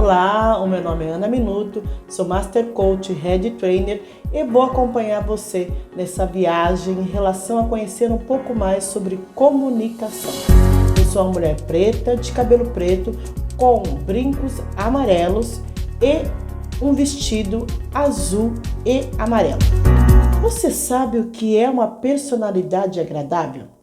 Olá, o meu nome é Ana Minuto, sou Master Coach, Head Trainer e vou acompanhar você nessa viagem em relação a conhecer um pouco mais sobre comunicação. Eu sou uma mulher preta, de cabelo preto, com brincos amarelos e um vestido azul e amarelo. Você sabe o que é uma personalidade agradável?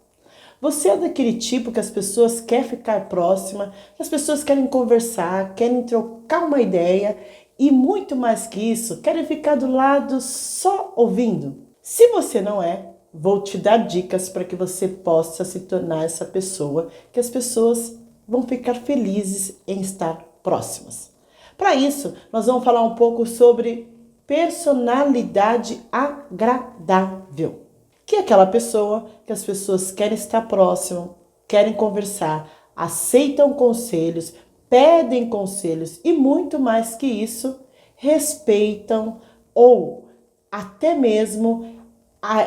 Você é daquele tipo que as pessoas querem ficar próxima, que as pessoas querem conversar, querem trocar uma ideia e muito mais que isso, querem ficar do lado só ouvindo? Se você não é, vou te dar dicas para que você possa se tornar essa pessoa, que as pessoas vão ficar felizes em estar próximas. Para isso, nós vamos falar um pouco sobre personalidade agradável. Que é aquela pessoa que as pessoas querem estar próximo, querem conversar, aceitam conselhos, pedem conselhos e muito mais que isso, respeitam ou até mesmo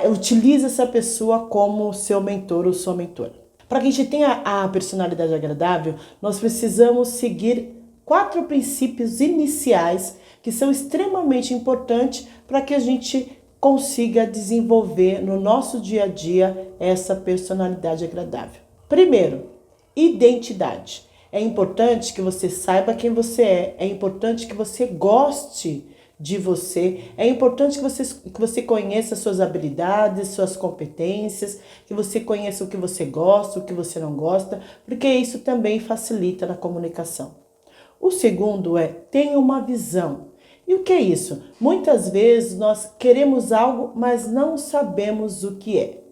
utiliza essa pessoa como seu mentor ou sua mentora. Para que a gente tenha a personalidade agradável, nós precisamos seguir 4 princípios iniciais que são extremamente importantes para que a gente consiga desenvolver no nosso dia a dia essa personalidade agradável. Primeiro, identidade. É importante que você saiba quem você é importante que você goste de você, é importante que você conheça suas habilidades, suas competências, que você conheça o que você gosta, o que você não gosta, porque isso também facilita na comunicação. O segundo é, tenha uma visão. E o que é isso? Muitas vezes nós queremos algo, mas não sabemos o que é.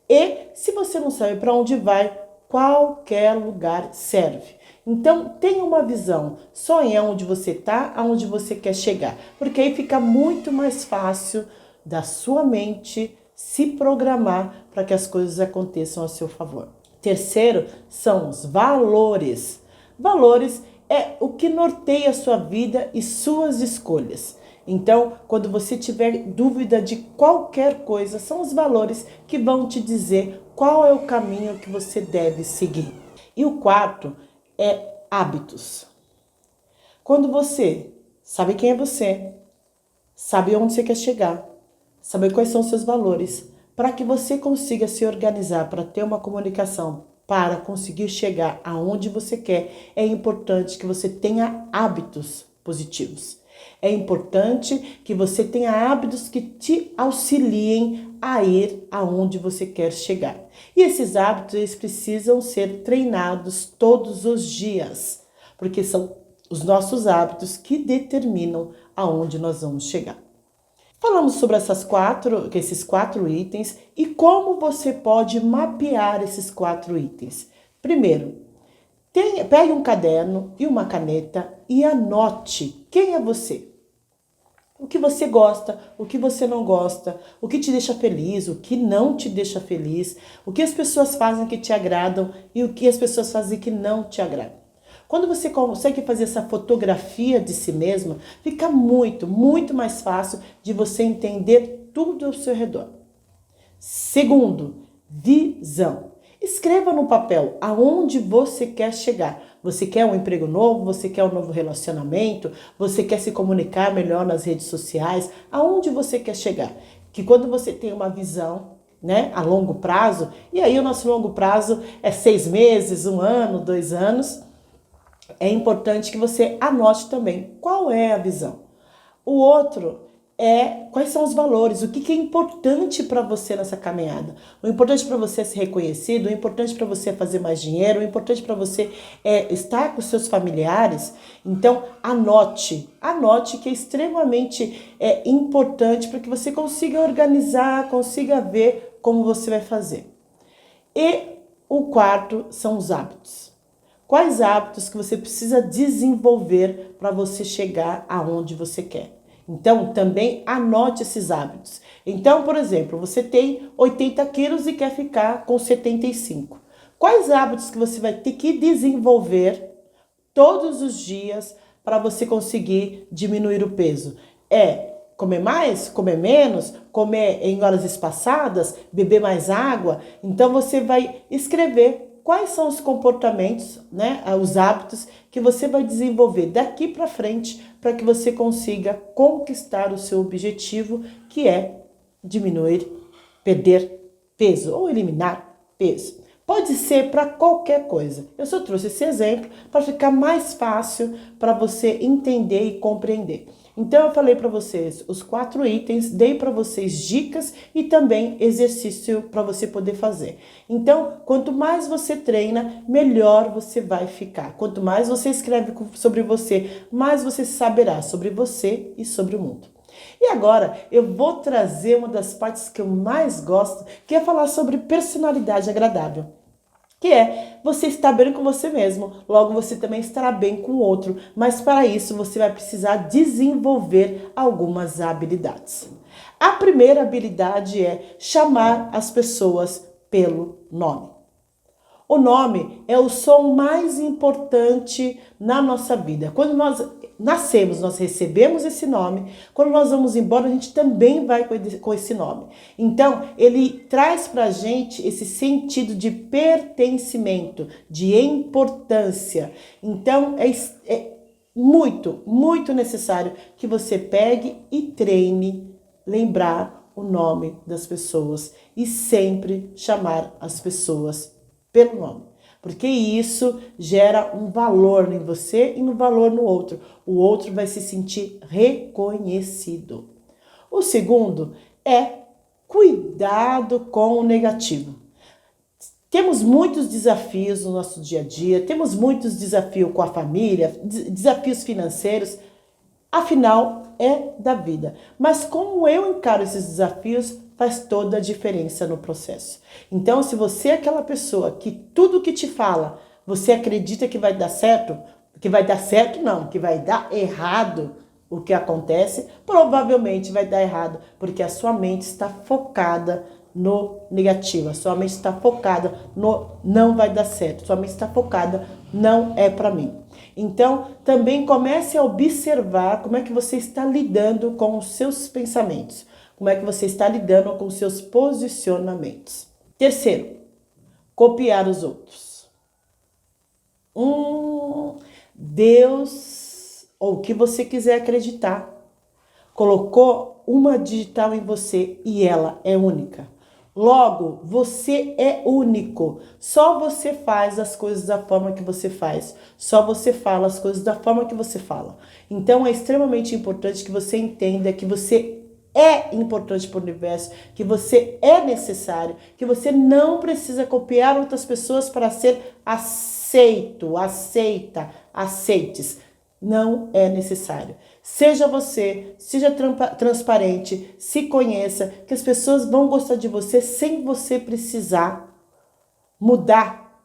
E se você não sabe para onde vai, qualquer lugar serve. Então, tenha uma visão. Sonhe onde você está, aonde você quer chegar. Porque aí fica muito mais fácil da sua mente se programar para que as coisas aconteçam a seu favor. Terceiro, são os valores. Valores é o que norteia a sua vida e suas escolhas. Então, quando você tiver dúvida de qualquer coisa, são os valores que vão te dizer qual é o caminho que você deve seguir. E o quarto é hábitos. Quando você sabe quem é você, sabe onde você quer chegar, sabe quais são os seus valores, para que você consiga se organizar para ter uma comunicação, para conseguir chegar aonde você quer, é importante que você tenha hábitos positivos. É importante que você tenha hábitos que te auxiliem a ir aonde você quer chegar. E esses hábitos, eles precisam ser treinados todos os dias, porque são os nossos hábitos que determinam aonde nós vamos chegar. Falamos sobre esses quatro itens e como você pode mapear esses 4 itens. Primeiro, pegue um caderno e uma caneta e anote quem é você. O que você gosta, o que você não gosta, o que te deixa feliz, o que não te deixa feliz, o que as pessoas fazem que te agradam e o que as pessoas fazem que não te agradam. Quando você consegue fazer essa fotografia de si mesmo, fica muito mais fácil de você entender tudo ao seu redor. Segundo, visão. Escreva no papel aonde você quer chegar. Você quer um emprego novo? Você quer um novo relacionamento? Você quer se comunicar melhor nas redes sociais? Aonde você quer chegar? Que quando você tem uma visão, né, a longo prazo, e aí o nosso longo prazo é 6 meses, 1 ano, 2 anos, é importante que você anote também qual é a visão. O outro é quais são os valores, o que é importante para você nessa caminhada. O importante para você é ser reconhecido, o importante para você é fazer mais dinheiro, o importante para você é estar com seus familiares. Então, anote que é extremamente importante para que você consiga organizar, consiga ver como você vai fazer. E o quarto são os hábitos. Quais hábitos que você precisa desenvolver para você chegar aonde você quer? Então, também anote esses hábitos. Então, por exemplo, você tem 80 quilos e quer ficar com 75. Quais hábitos que você vai ter que desenvolver todos os dias para você conseguir diminuir o peso? É comer mais, comer menos, comer em horas espaçadas, beber mais água? Então, você vai escrever quais são os comportamentos, né, os hábitos que você vai desenvolver daqui para frente para que você consiga conquistar o seu objetivo, que é diminuir, perder peso ou eliminar peso. Pode ser para qualquer coisa. Eu só trouxe esse exemplo para ficar mais fácil para você entender e compreender. Então eu falei para vocês os 4 itens, dei para vocês dicas e também exercício para você poder fazer. Então, quanto mais você treina, melhor você vai ficar. Quanto mais você escreve sobre você, mais você saberá sobre você e sobre o mundo. E agora eu vou trazer uma das partes que eu mais gosto, que é falar sobre personalidade agradável. Que é você estar bem com você mesmo, logo você também estará bem com o outro, mas para isso você vai precisar desenvolver algumas habilidades. A primeira habilidade é chamar as pessoas pelo nome. O nome é o som mais importante na nossa vida. Quando nós nascemos, nós recebemos esse nome. Quando nós vamos embora, a gente também vai com esse nome. Então, ele traz para a gente esse sentido de pertencimento, de importância. Então, é muito, muito necessário que você pegue e treine lembrar o nome das pessoas e sempre chamar as pessoas pelo nome, porque isso gera um valor em você e um valor no outro. O outro vai se sentir reconhecido. O segundo é cuidado com o negativo. Temos muitos desafios no nosso dia a dia, temos muitos desafios com a família, desafios financeiros, afinal é da vida. Mas como eu encaro esses desafios, faz toda a diferença no processo. Então, se você é aquela pessoa que tudo que te fala, você acredita que vai dar certo, que vai dar certo não, que vai dar errado o que acontece, provavelmente vai dar errado, porque a sua mente está focada no negativo, a sua mente está focada no não vai dar certo, sua mente está focada não é para mim. Então, também comece a observar como é que você está lidando com os seus pensamentos. Como é que você está lidando com os seus posicionamentos. Terceiro, copiar os outros. Deus, ou o que você quiser acreditar, colocou uma digital em você e ela é única. Logo, você é único. Só você faz as coisas da forma que você faz. Só você fala as coisas da forma que você fala. Então, é extremamente importante que você entenda que você é importante para o universo, que você é necessário, que você não precisa copiar outras pessoas para ser aceito, aceita, aceites. Não é necessário. Seja você, seja transparente, se conheça, que as pessoas vão gostar de você sem você precisar mudar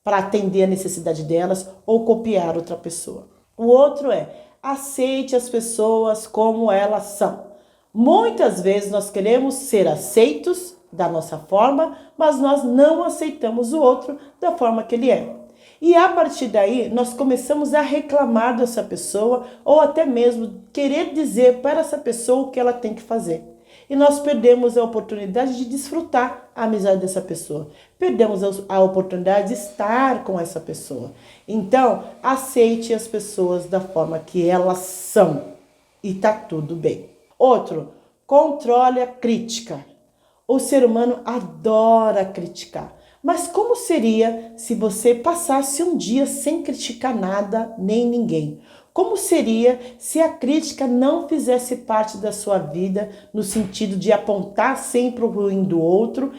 para atender a necessidade delas ou copiar outra pessoa. O outro é aceite as pessoas como elas são. Muitas vezes nós queremos ser aceitos da nossa forma, mas nós não aceitamos o outro da forma que ele é. E a partir daí, nós começamos a reclamar dessa pessoa ou até mesmo querer dizer para essa pessoa o que ela tem que fazer. E nós perdemos a oportunidade de desfrutar a amizade dessa pessoa. Perdemos a oportunidade de estar com essa pessoa. Então, aceite as pessoas da forma que elas são e tá tudo bem. Outro, controle a crítica. O ser humano adora criticar. Mas como seria se você passasse um dia sem criticar nada nem ninguém? Como seria se a crítica não fizesse parte da sua vida, no sentido de apontar sempre o ruim do outro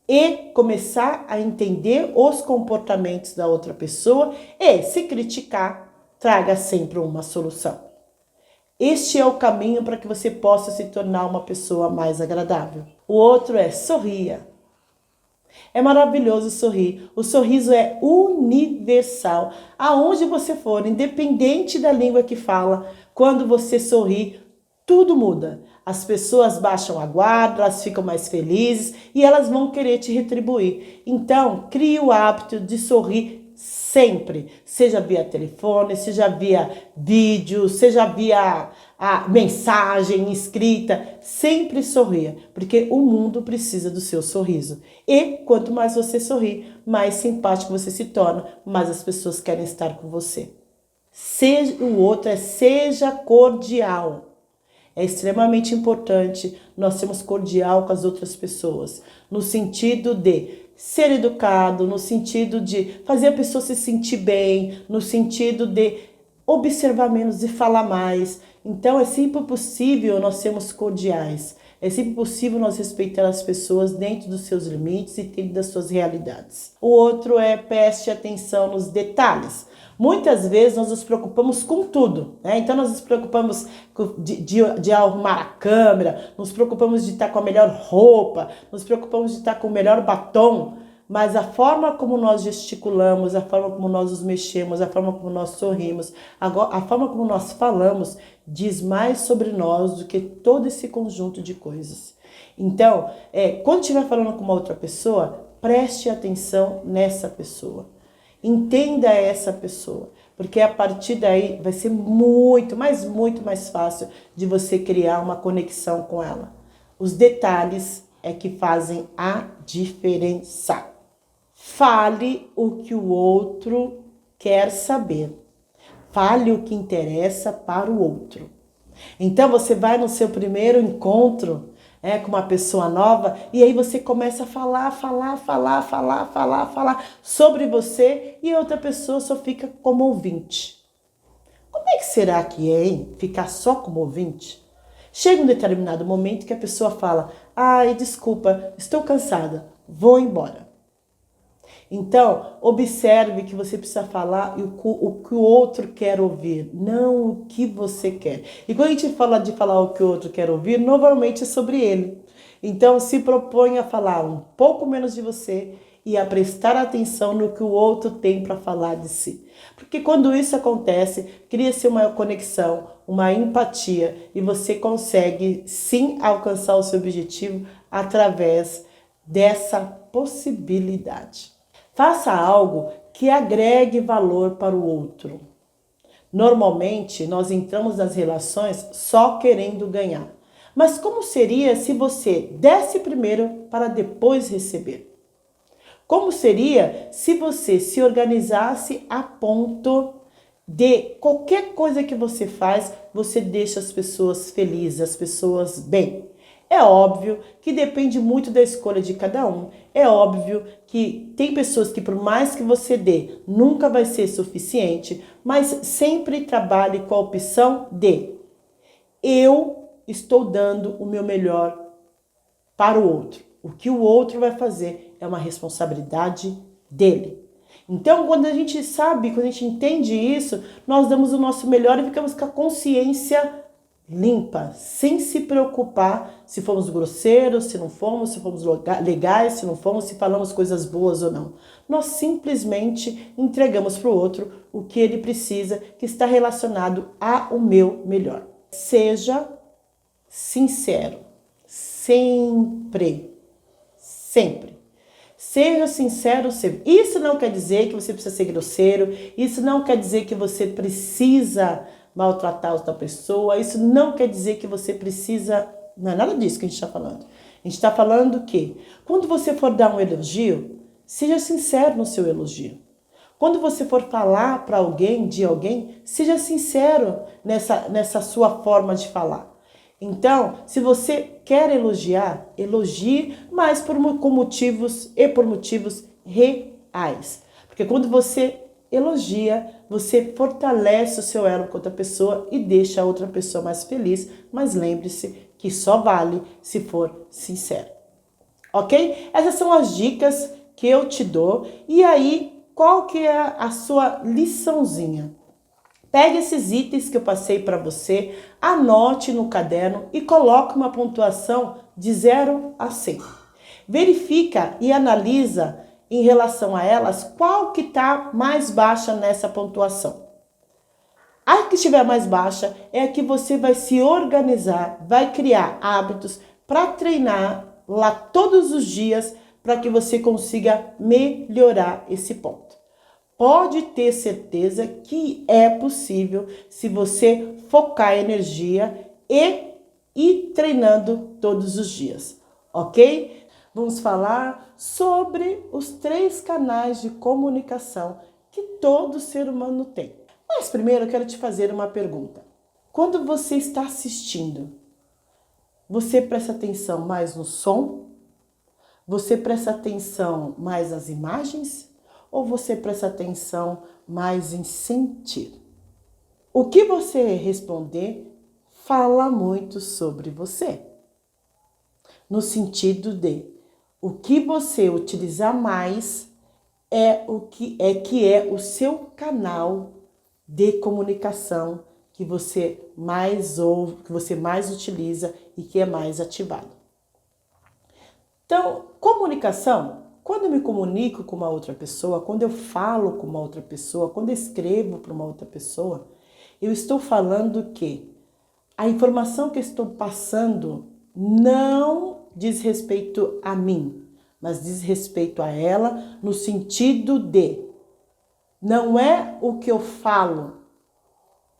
e começar a entender os comportamentos da outra pessoa e, se criticar, traga sempre uma solução? Este é o caminho para que você possa se tornar uma pessoa mais agradável. O outro é sorria. É maravilhoso sorrir. O sorriso é universal. Aonde você for, independente da língua que fala, quando você sorri, tudo muda. As pessoas baixam a guarda, elas ficam mais felizes e elas vão querer te retribuir. Então, crie o hábito de sorrir sempre, seja via telefone, seja via vídeo, seja via a mensagem escrita, sempre sorria, porque o mundo precisa do seu sorriso. E quanto mais você sorri, mais simpático você se torna, mais as pessoas querem estar com você. Seja o outro, seja cordial. É extremamente importante nós sermos cordial com as outras pessoas, no sentido de ser educado, no sentido de fazer a pessoa se sentir bem, no sentido de observar menos e falar mais. Então é sempre possível nós sermos cordiais, é sempre possível nós respeitar as pessoas dentro dos seus limites e dentro das suas realidades. O outro é preste atenção nos detalhes. Muitas vezes nós nos preocupamos com tudo, né? Então nós nos preocupamos de arrumar a câmera, nos preocupamos de estar com a melhor roupa, nos preocupamos de estar com o melhor batom, mas a forma como nós gesticulamos, a forma como nós nos mexemos, a forma como nós sorrimos, a forma como nós falamos, diz mais sobre nós do que todo esse conjunto de coisas. Então, quando estiver falando com uma outra pessoa, preste atenção nessa pessoa. Entenda essa pessoa, porque a partir daí vai ser muito mais fácil de você criar uma conexão com ela. Os detalhes é que fazem a diferença. Fale o que o outro quer saber. Fale o que interessa para o outro. Então você vai no seu primeiro encontro com uma pessoa nova, e aí você começa a falar sobre você e a outra pessoa só fica como ouvinte. Como é que será que é, hein? Ficar só como ouvinte? Chega um determinado momento que a pessoa fala, ai, desculpa, estou cansada, vou embora. Então, observe que você precisa falar o que o outro quer ouvir, não o que você quer. E quando a gente fala de falar o que o outro quer ouvir, normalmente é sobre ele. Então, se propõe a falar um pouco menos de você e a prestar atenção no que o outro tem para falar de si. Porque quando isso acontece, cria-se uma conexão, uma empatia e você consegue sim alcançar o seu objetivo através dessa possibilidade. Faça algo que agregue valor para o outro. Normalmente, nós entramos nas relações só querendo ganhar. Mas como seria se você desse primeiro para depois receber? Como seria se você se organizasse a ponto de qualquer coisa que você faz, você deixa as pessoas felizes, as pessoas bem? É óbvio que depende muito da escolha de cada um. É óbvio que tem pessoas que por mais que você dê, nunca vai ser suficiente, mas sempre trabalhe com a opção de eu estou dando o meu melhor para o outro. O que o outro vai fazer é uma responsabilidade dele. Então, quando a gente sabe, quando a gente entende isso, nós damos o nosso melhor e ficamos com a consciência limpa, sem se preocupar se fomos grosseiros, se não fomos, se fomos legais, se não fomos, se falamos coisas boas ou não. Nós simplesmente entregamos para o outro o que ele precisa, que está relacionado ao meu melhor. Seja sincero, sempre. Seja sincero sempre. Isso não quer dizer que você precisa ser grosseiro, isso não quer dizer que você precisa maltratar outra pessoa, isso não quer dizer que você precisa... Não é nada disso que a gente está falando. A gente está falando que quando você for dar um elogio, seja sincero no seu elogio. Quando você for falar para alguém, de alguém, seja sincero nessa sua forma de falar. Então, se você quer elogiar, elogie, mas por motivos reais. Porque quando você elogia, você fortalece o seu elo com outra pessoa e deixa a outra pessoa mais feliz, mas lembre-se que só vale se for sincero. Ok? Essas são as dicas que eu te dou. E aí, qual que é a sua liçãozinha? Pegue esses itens que eu passei para você, anote no caderno e coloque uma pontuação de 0 a 100. Verifica e analisa em relação a elas qual que está mais baixa nessa pontuação. A que estiver mais baixa é a que você vai se organizar, vai criar hábitos para treinar lá todos os dias para que você consiga melhorar esse ponto. pode ter certeza que é possível se você focar a energia e ir treinando todos os dias, ok? Vamos falar sobre os 3 canais de comunicação que todo ser humano tem. Mas primeiro eu quero te fazer uma pergunta. Quando você está assistindo, você presta atenção mais no som? Você presta atenção mais nas imagens? Ou você presta atenção mais em sentir? O que você responder fala muito sobre você. No sentido de o que você utilizar mais é o seu canal de comunicação que você mais ouve, que você mais utiliza e que é mais ativado. Então, comunicação, quando eu me comunico com uma outra pessoa, quando eu falo com uma outra pessoa, quando eu escrevo para uma outra pessoa, eu estou falando que a informação que eu estou passando não diz respeito a mim, mas diz respeito a ela no sentido de não é o que eu falo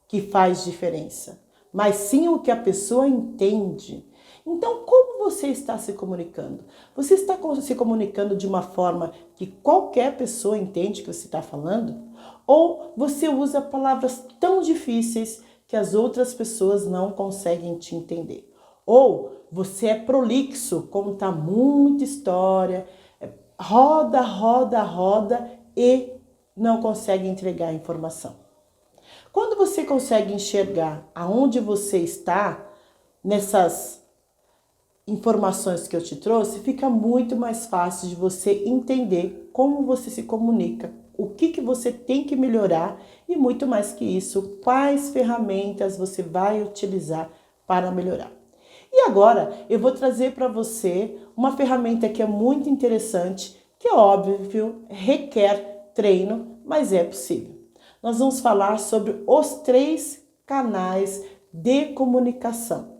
que faz diferença, mas sim o que a pessoa entende. Então, como você está se comunicando? Você está se comunicando de uma forma que qualquer pessoa entende que você está falando? Ou você usa palavras tão difíceis que as outras pessoas não conseguem te entender? Ou você é prolixo, conta muita história, roda, roda, roda e não consegue entregar a informação. Quando você consegue enxergar aonde você está nessas informações que eu te trouxe, fica muito mais fácil de você entender como você se comunica, o que você tem que melhorar e muito mais que isso, quais ferramentas você vai utilizar para melhorar. E agora eu vou trazer para você uma ferramenta que é muito interessante, que é óbvio, requer treino, mas é possível. Nós vamos falar sobre os 3 canais de comunicação.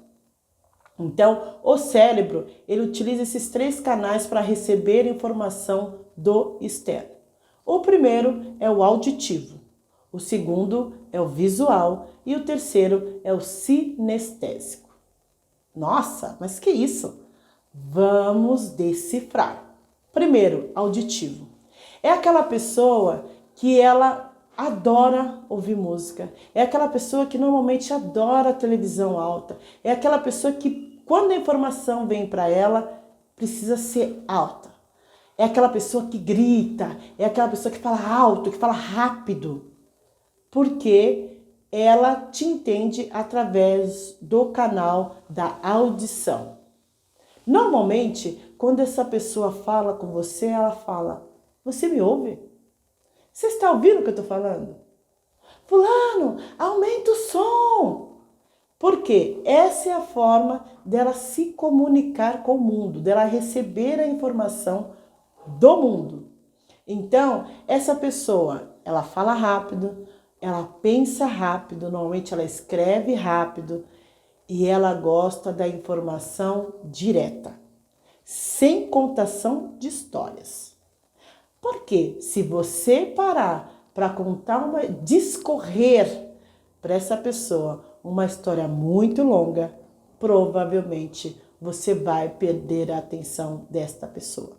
Então, o cérebro, ele utiliza esses 3 canais para receber informação do externo. O primeiro é o auditivo, o segundo é o visual e o terceiro é o sinestésico. Nossa, mas que isso? Vamos decifrar. Primeiro, auditivo. É aquela pessoa que ela adora ouvir música. É aquela pessoa que normalmente adora televisão alta. É aquela pessoa que, quando a informação vem para ela, precisa ser alta. É aquela pessoa que grita. É aquela pessoa que fala alto, que fala rápido. Porque ela te entende através do canal da audição. Normalmente, quando essa pessoa fala com você, ela fala: você me ouve? Você está ouvindo o que eu estou falando? Fulano, aumenta o som. Porque essa é a forma dela se comunicar com o mundo, dela receber a informação do mundo. Então, essa pessoa, ela fala rápido, ela pensa rápido, normalmente ela escreve rápido e ela gosta da informação direta, sem contação de histórias. Porque se você parar para contar discorrer para essa pessoa uma história muito longa, provavelmente você vai perder a atenção desta pessoa.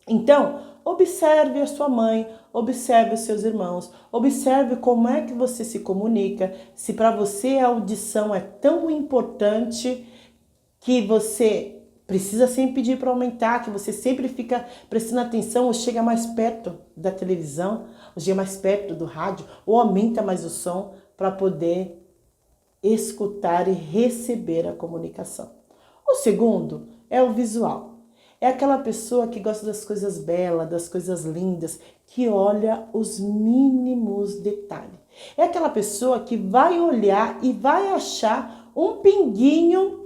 Então, observe a sua mãe, observe os seus irmãos, observe como é que você se comunica, se para você a audição é tão importante que você precisa sempre pedir para aumentar, que você sempre fica prestando atenção ou chega mais perto da televisão, ou chega mais perto do rádio, ou aumenta mais o som para poder escutar e receber a comunicação. O segundo é o visual. É aquela pessoa que gosta das coisas belas, das coisas lindas, que olha os mínimos detalhes. É aquela pessoa que vai olhar e vai achar um pinguinho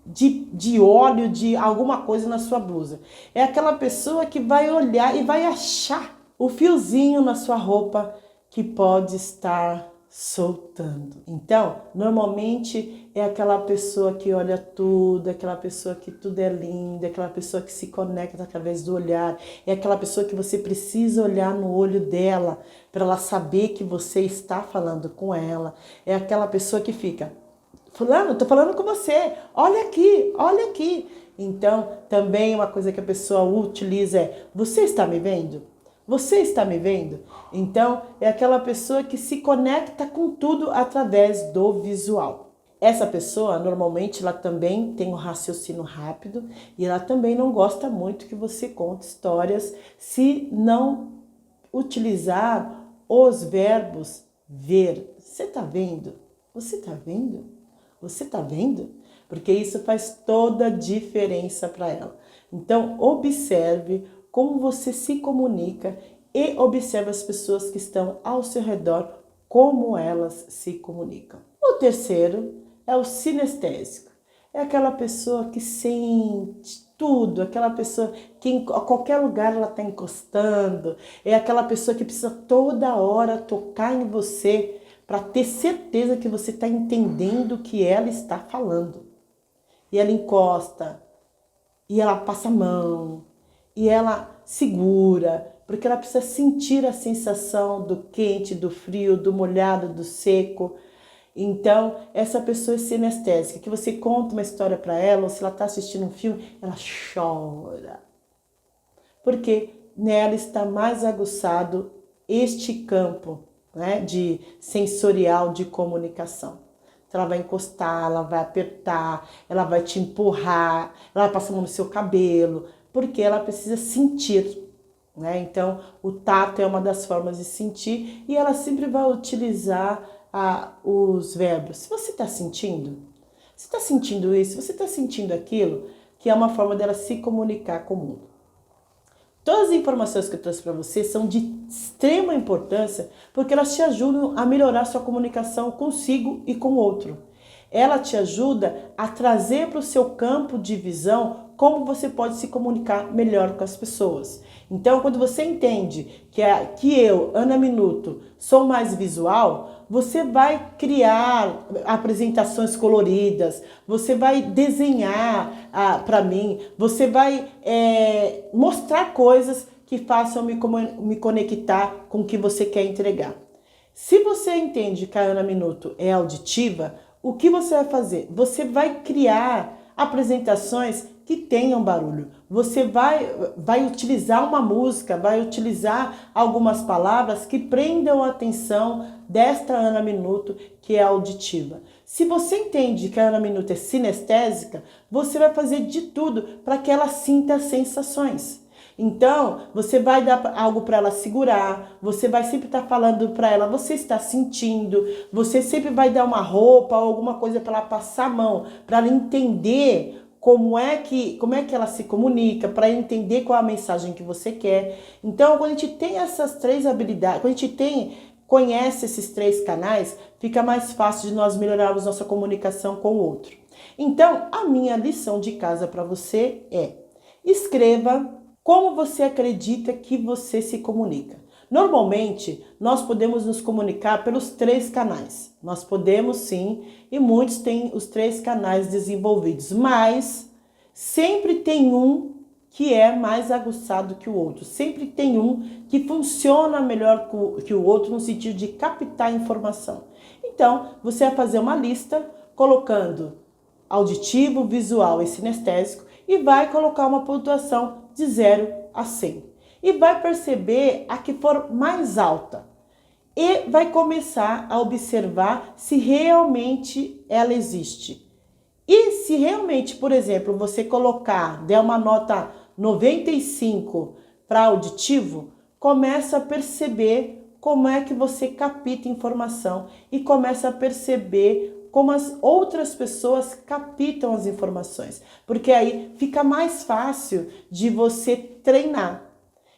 de óleo, de alguma coisa na sua blusa. É aquela pessoa que vai olhar e vai achar o fiozinho na sua roupa que pode estar soltando. Então, normalmente é aquela pessoa que olha tudo, aquela pessoa que tudo é lindo, aquela pessoa que se conecta através do olhar, é aquela pessoa que você precisa olhar no olho dela para ela saber que você está falando com ela, é aquela pessoa que fica, fulano, tô falando com você, olha aqui, olha aqui. Então, também uma coisa que a pessoa utiliza é, você está me vendo? Você está me vendo? Então, é aquela pessoa que se conecta com tudo através do visual. Essa pessoa, normalmente, ela também tem um raciocínio rápido e ela também não gosta muito que você conte histórias se não utilizar os verbos ver. Você está vendo? Você está vendo? Você está vendo? Porque isso faz toda a diferença para ela. Então, observe como você se comunica e observe as pessoas que estão ao seu redor, como elas se comunicam. O terceiro é o sinestésico. É aquela pessoa que sente tudo, aquela pessoa que a qualquer lugar ela está encostando, é aquela pessoa que precisa toda hora tocar em você para ter certeza que você está entendendo o que ela está falando. E ela encosta, e ela passa a mão, e ela segura, porque ela precisa sentir a sensação do quente, do frio, do molhado, do seco. Então, essa pessoa é sinestésica, que você conta uma história para ela, ou se ela está assistindo um filme, ela chora. Porque nela está mais aguçado este campo, né, de sensorial de comunicação. Então, ela vai encostar, ela vai apertar, ela vai te empurrar, ela vai passar a mão no seu cabelo, porque ela precisa sentir, né? Então, o tato é uma das formas de sentir e ela sempre vai utilizar os verbos. Se você está sentindo, você está sentindo isso, você está sentindo aquilo, que é uma forma dela se comunicar com o mundo. Todas as informações que eu trouxe para você são de extrema importância porque elas te ajudam a melhorar sua comunicação consigo e com o outro. Ela te ajuda a trazer para o seu campo de visão como você pode se comunicar melhor com as pessoas. Então, quando você entende que eu, Ana Minuto, sou mais visual, você vai criar apresentações coloridas, você vai desenhar para mim, você vai mostrar coisas que façam me conectar com o que você quer entregar. Se você entende que a Ana Minuto é auditiva, o que você vai fazer? Você vai criar apresentações que tenham barulho. Você vai utilizar uma música, vai utilizar algumas palavras que prendam a atenção desta Ana Minuto que é auditiva. Se você entende que a Ana Minuto é sinestésica, você vai fazer de tudo para que ela sinta sensações. Então, você vai dar algo para ela segurar, você vai sempre estar falando para ela, você está sentindo, você sempre vai dar uma roupa ou alguma coisa para ela passar a mão, para ela entender como é que ela se comunica, para entender qual é a mensagem que você quer. Então, quando a gente tem essas três habilidades, quando a gente conhece esses três canais, fica mais fácil de nós melhorarmos nossa comunicação com o outro. Então, a minha lição de casa para você é: escreva como você acredita que você se comunica. Normalmente, nós podemos nos comunicar pelos três canais. Nós podemos sim, e muitos têm os três canais desenvolvidos, mas sempre tem um que é mais aguçado que o outro. Sempre tem um que funciona melhor que o outro no sentido de captar informação. Então, você vai fazer uma lista colocando auditivo, visual e sinestésico e vai colocar uma pontuação de 0 a 100. E vai perceber a que for mais alta. E vai começar a observar se realmente ela existe. E se realmente, por exemplo, você der uma nota 95 para auditivo, começa a perceber como é que você capta informação e começa a perceber como as outras pessoas captam as informações, porque aí fica mais fácil de você treinar.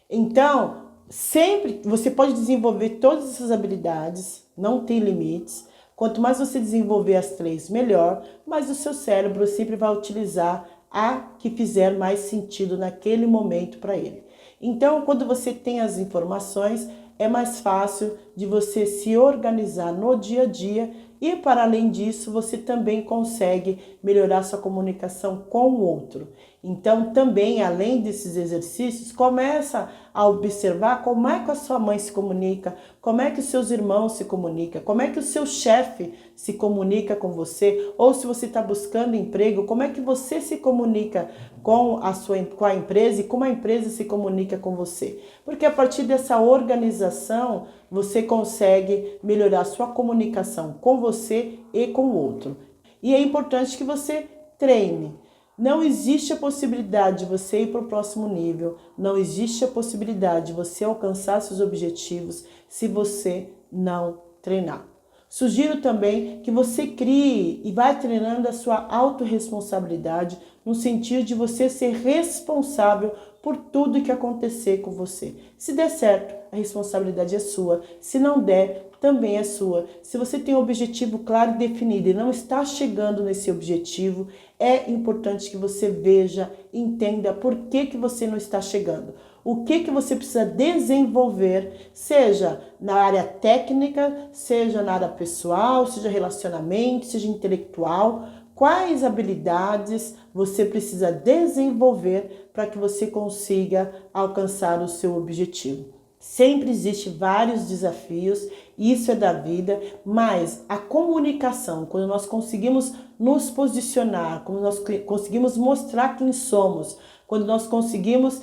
Então, sempre você pode desenvolver todas essas habilidades, não tem limites. Quanto mais você desenvolver as três, melhor, mas o seu cérebro sempre vai utilizar a que fizer mais sentido naquele momento para ele. Então, quando você tem as informações, é mais fácil de você se organizar no dia a dia e, para além disso, você também consegue melhorar sua comunicação com o outro. Então, também, além desses exercícios, começa a observar como é que a sua mãe se comunica, como é que os seus irmãos se comunicam, como é que o seu chefe se comunica com você, ou se você está buscando emprego, como é que você se comunica com a empresa e como a empresa se comunica com você. Porque a partir dessa organização, você consegue melhorar a sua comunicação com você e com o outro. E é importante que você treine. Não existe a possibilidade de você ir para o próximo nível, não existe a possibilidade de você alcançar seus objetivos se você não treinar. Sugiro também que você crie e vá treinando a sua autorresponsabilidade no sentido de você ser responsável por tudo que acontecer com você. Se der certo, a responsabilidade é sua. Se não der, também é sua. Se você tem um objetivo claro e definido e não está chegando nesse objetivo, é importante que você veja, entenda por que você não está chegando. O que você precisa desenvolver, seja na área técnica, seja na área pessoal, seja relacionamento, seja intelectual. Quais habilidades você precisa desenvolver para que você consiga alcançar o seu objetivo? Sempre existe vários desafios, isso é da vida, mas a comunicação, quando nós conseguimos nos posicionar, quando nós conseguimos mostrar quem somos, quando nós conseguimos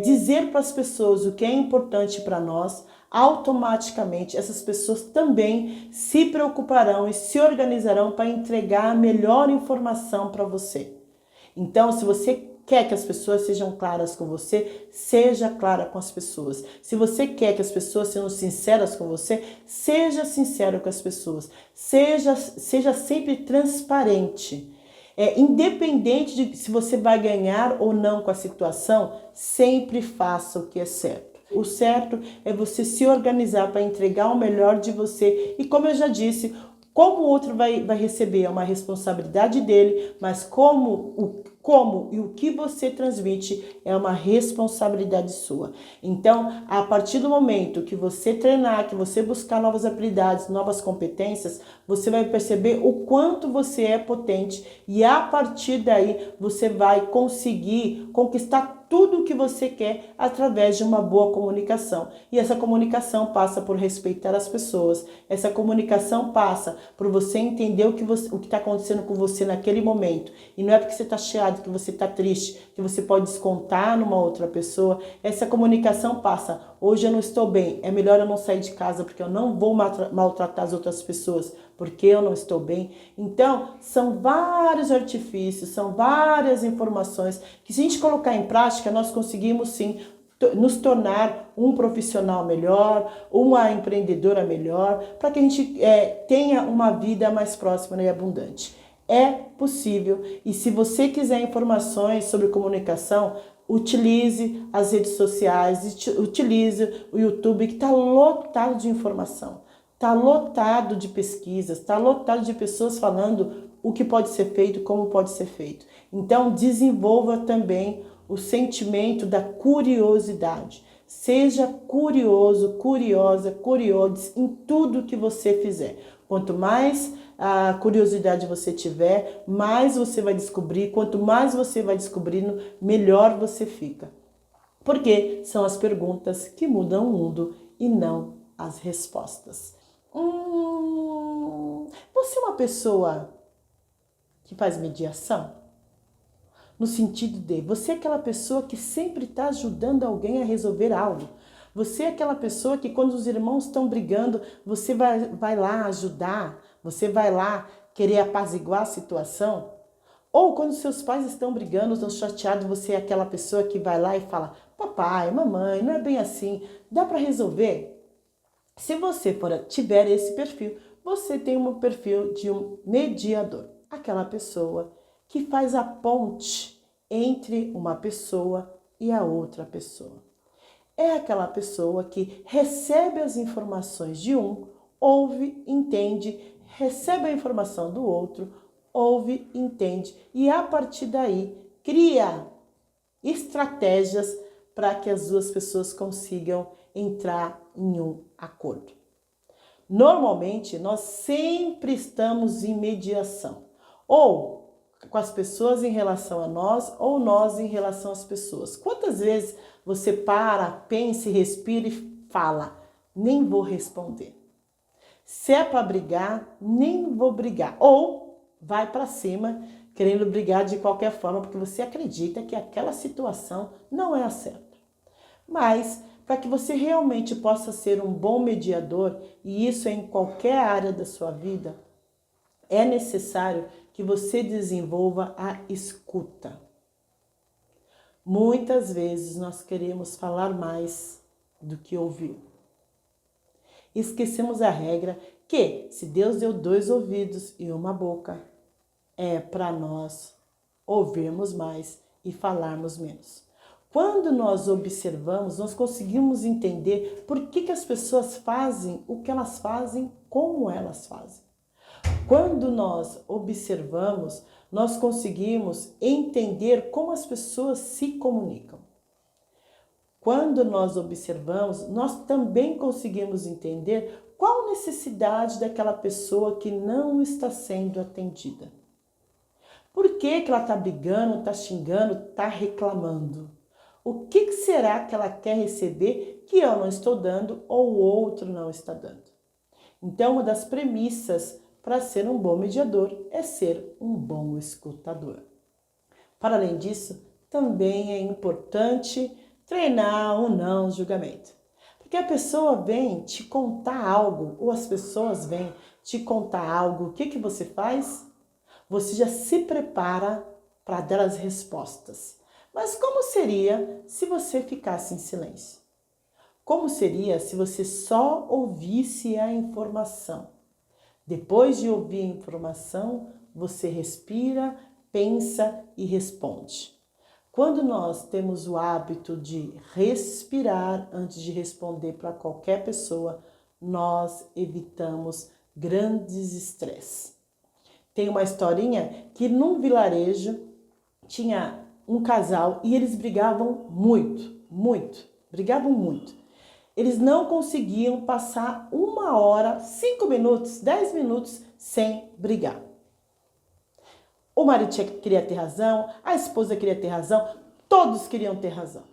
dizer para as pessoas o que é importante para nós, automaticamente essas pessoas também se preocuparão e se organizarão para entregar a melhor informação para você. Então, se você quer que as pessoas sejam claras com você, seja clara com as pessoas. Se você quer que as pessoas sejam sinceras com você, seja sincero com as pessoas. Seja sempre transparente. Independente de se você vai ganhar ou não com a situação, sempre faça o que é certo. O certo é você se organizar para entregar o melhor de você. E como eu já disse, como o outro vai receber é uma responsabilidade dele, mas como e o que você transmite é uma responsabilidade sua. Então, a partir do momento que você treinar, que você buscar novas habilidades, novas competências, você vai perceber o quanto você é potente e a partir daí você vai conseguir conquistar tudo o que você quer através de uma boa comunicação. E essa comunicação passa por respeitar as pessoas. Essa comunicação passa por você entender o que está acontecendo com você naquele momento. E não é porque você está chateado, que você está triste, que você pode descontar numa outra pessoa. Essa comunicação passa. Hoje eu não estou bem, é melhor eu não sair de casa porque eu não vou maltratar as outras pessoas, porque eu não estou bem. Então, são vários artifícios, são várias informações que se a gente colocar em prática, nós conseguimos sim nos tornar um profissional melhor, uma empreendedora melhor, para que a gente tenha uma vida mais próxima e abundante. É possível e se você quiser informações sobre comunicação, utilize as redes sociais, utilize o YouTube que está lotado de informação, está lotado de pesquisas, está lotado de pessoas falando o que pode ser feito, como pode ser feito. Então desenvolva também o sentimento da curiosidade. Seja curioso, curiosa, curiosos em tudo que você fizer. Quanto mais a curiosidade você tiver, mais você vai descobrir. Quanto mais você vai descobrindo, melhor você fica. Porque são as perguntas que mudam o mundo e não as respostas. Você é uma pessoa que faz mediação? No sentido de, você é aquela pessoa que sempre está ajudando alguém a resolver algo. Você é aquela pessoa que quando os irmãos estão brigando, você vai lá ajudar, você vai lá querer apaziguar a situação. Ou quando seus pais estão brigando, estão chateados, você é aquela pessoa que vai lá e fala, papai, mamãe, não é bem assim, dá para resolver? Se você tiver esse perfil, você tem um perfil de um mediador. Aquela pessoa que faz a ponte entre uma pessoa e a outra pessoa. É aquela pessoa que recebe as informações de um, ouve, entende, recebe a informação do outro, ouve, entende e a partir daí cria estratégias para que as duas pessoas consigam entrar em um acordo. Normalmente, nós sempre estamos em mediação, ou com as pessoas em relação a nós, ou nós em relação às pessoas. Quantas vezes você para, pensa e respira e fala, nem vou responder. Se é para brigar, nem vou brigar. Ou vai para cima, querendo brigar de qualquer forma, porque você acredita que aquela situação não é a certa. Mas, para que você realmente possa ser um bom mediador, e isso é em qualquer área da sua vida, é necessário que você desenvolva a escuta. Muitas vezes nós queremos falar mais do que ouvir. Esquecemos a regra que, se Deus deu 2 ouvidos e uma boca, é para nós ouvirmos mais e falarmos menos. Quando nós observamos, nós conseguimos entender por que as pessoas fazem o que elas fazem, como elas fazem. Quando nós observamos, nós conseguimos entender como as pessoas se comunicam. Quando nós observamos, nós também conseguimos entender qual a necessidade daquela pessoa que não está sendo atendida. Por que ela está brigando, está xingando, está reclamando? O que será que ela quer receber que eu não estou dando ou o outro não está dando? Então, uma das premissas para ser um bom mediador é ser um bom escutador. Para além disso, também é importante treinar o não julgamento. Porque a pessoa vem te contar algo, ou as pessoas vêm te contar algo, o que você faz? Você já se prepara para dar as respostas. Mas como seria se você ficasse em silêncio? Como seria se você só ouvisse a informação? Depois de ouvir a informação, você respira, pensa e responde. Quando nós temos o hábito de respirar antes de responder para qualquer pessoa, nós evitamos grandes estresses. Tem uma historinha que num vilarejo tinha um casal e eles brigavam brigavam muito. Eles não conseguiam passar 1 hora, 5 minutos, 10 minutos sem brigar. O marido queria ter razão, a esposa queria ter razão, todos queriam ter razão.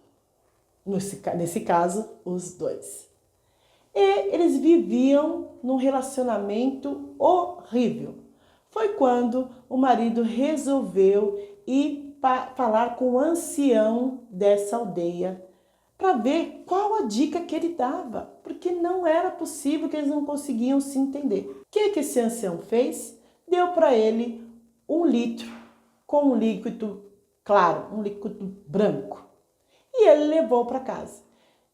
Nesse caso, os dois. E eles viviam num relacionamento horrível. Foi quando o marido resolveu ir falar com o ancião dessa aldeia para ver qual a dica que ele dava, porque não era possível que eles não conseguiam se entender. O que esse ancião fez? Deu para ele 1 litro com um líquido claro, um líquido branco. E ele levou para casa.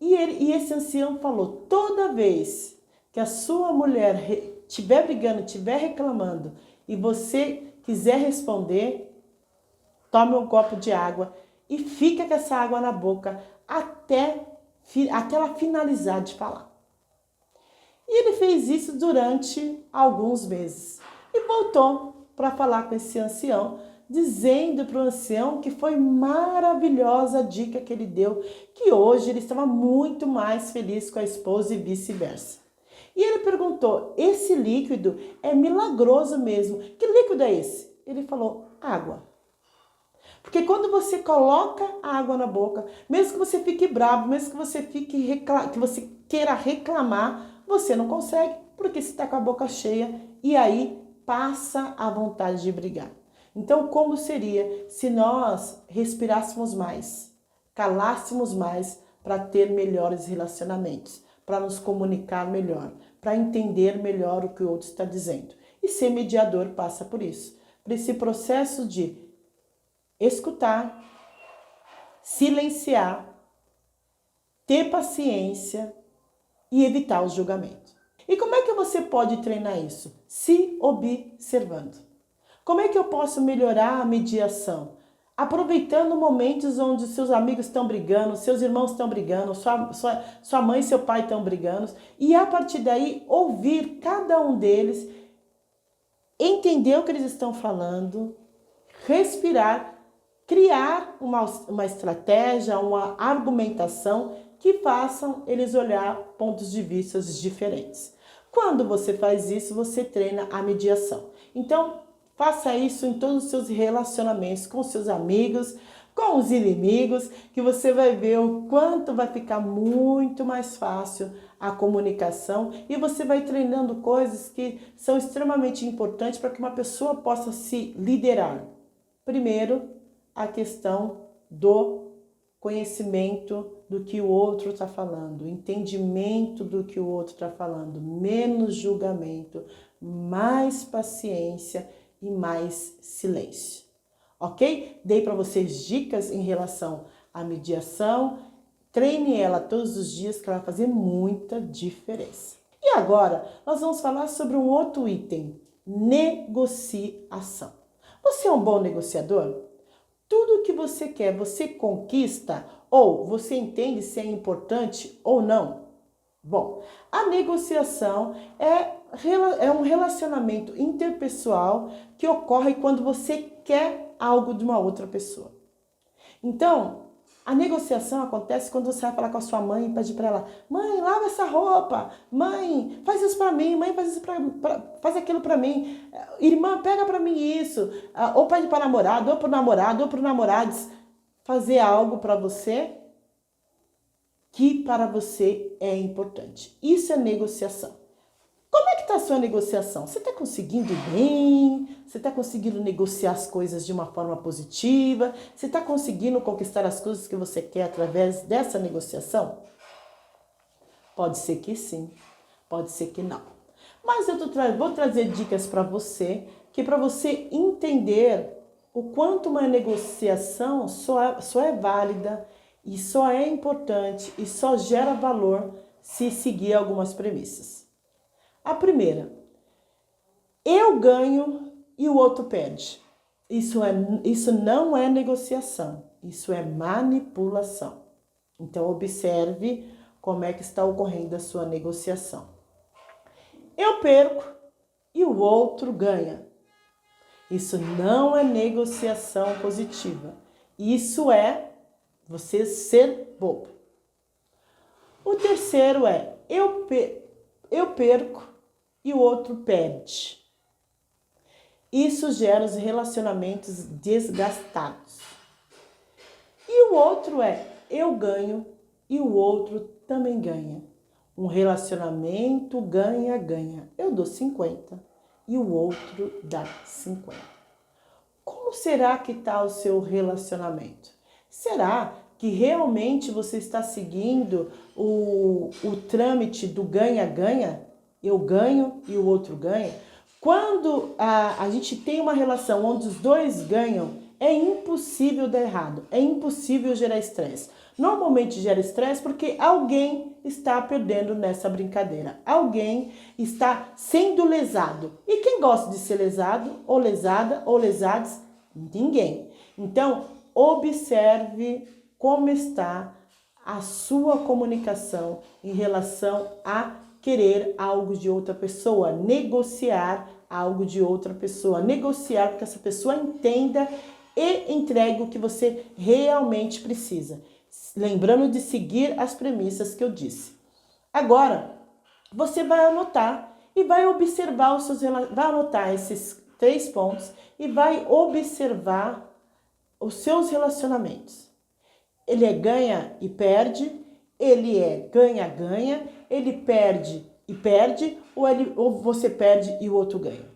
E esse ancião falou, toda vez que a sua mulher estiver brigando, estiver reclamando, e você quiser responder, tome um copo de água e fica com essa água na boca até ela finalizar de falar. E ele fez isso durante alguns meses. E voltou para falar com esse ancião, dizendo para o ancião que foi maravilhosa a dica que ele deu, que hoje ele estava muito mais feliz com a esposa e vice-versa. E ele perguntou, esse líquido é milagroso mesmo, que líquido é esse? Ele falou, água. Porque quando você coloca a água na boca, mesmo que você fique bravo, mesmo que você que você queira reclamar, você não consegue, porque você está com a boca cheia e aí passa a vontade de brigar. Então, como seria se nós respirássemos mais, calássemos mais para ter melhores relacionamentos, para nos comunicar melhor, para entender melhor o que o outro está dizendo? E ser mediador passa por isso, por esse processo de escutar, silenciar, ter paciência e evitar o julgamento. E como é que você pode treinar isso? Se observando. Como é que eu posso melhorar a mediação? Aproveitando momentos onde seus amigos estão brigando, seus irmãos estão brigando, sua mãe e seu pai estão brigando, e a partir daí ouvir cada um deles, entender o que eles estão falando, respirar, criar uma estratégia, uma argumentação que façam eles olhar pontos de vista diferentes. Quando você faz isso, você treina a mediação. Então, faça isso em todos os seus relacionamentos, com seus amigos, com os inimigos, que você vai ver o quanto vai ficar muito mais fácil a comunicação e você vai treinando coisas que são extremamente importantes para que uma pessoa possa se liderar. Primeiro, a questão do conhecimento do que o outro está falando, entendimento do que o outro está falando, menos julgamento, mais paciência e mais silêncio. Ok? Dei para vocês dicas em relação à mediação. Treine ela todos os dias que ela vai fazer muita diferença. E agora nós vamos falar sobre um outro item, negociação. Você é um bom negociador? Tudo que você quer, você conquista ou você entende se é importante ou não? Bom, a negociação é um relacionamento interpessoal que ocorre quando você quer algo de uma outra pessoa. Então, a negociação acontece quando você vai falar com a sua mãe e pede para ela: mãe, lava essa roupa, mãe, faz isso para mim, mãe, faz aquilo para mim, irmã, pega para mim isso, ou pede para namorado, ou para o namorado, ou para o namorado, fazer algo para você que para você é importante. Isso é negociação. Como é que está a sua negociação? Você está conseguindo bem? Você está conseguindo negociar as coisas de uma forma positiva? Você está conseguindo conquistar as coisas que você quer através dessa negociação? Pode ser que sim, pode ser que não. Mas eu vou trazer dicas para você, que para você entender o quanto uma negociação só é válida e só é importante e só gera valor se seguir algumas premissas. A primeira, eu ganho e o outro perde. Isso não é negociação, isso é manipulação. Então, observe como é que está ocorrendo a sua negociação. Eu perco e o outro ganha. Isso não é negociação positiva. Isso é você ser bobo. O terceiro é, eu perco e o outro perde. Isso gera os relacionamentos desgastados. E o outro é, eu ganho e o outro também ganha. Um relacionamento ganha-ganha. Eu dou 50 e o outro dá 50. Como será que está o seu relacionamento? Será que realmente você está seguindo o trâmite do ganha-ganha? Eu ganho e o outro ganha? Quando a gente tem uma relação onde os dois ganham, é impossível dar errado, é impossível gerar estresse. Normalmente gera estresse porque alguém está perdendo nessa brincadeira, alguém está sendo lesado. E quem gosta de ser lesado, ou lesada, ou lesados? Ninguém. Então, observe como está a sua comunicação em relação a querer algo de outra pessoa, negociar algo de outra pessoa, negociar para que essa pessoa entenda e entregue o que você realmente precisa. Lembrando de seguir as premissas que eu disse. Agora, você vai anotar e vai observar vai anotar esses 3 pontos e vai observar os seus relacionamentos. Ele é ganha e perde, ele é ganha-ganha, ele perde e perde, ou você perde e o outro ganha.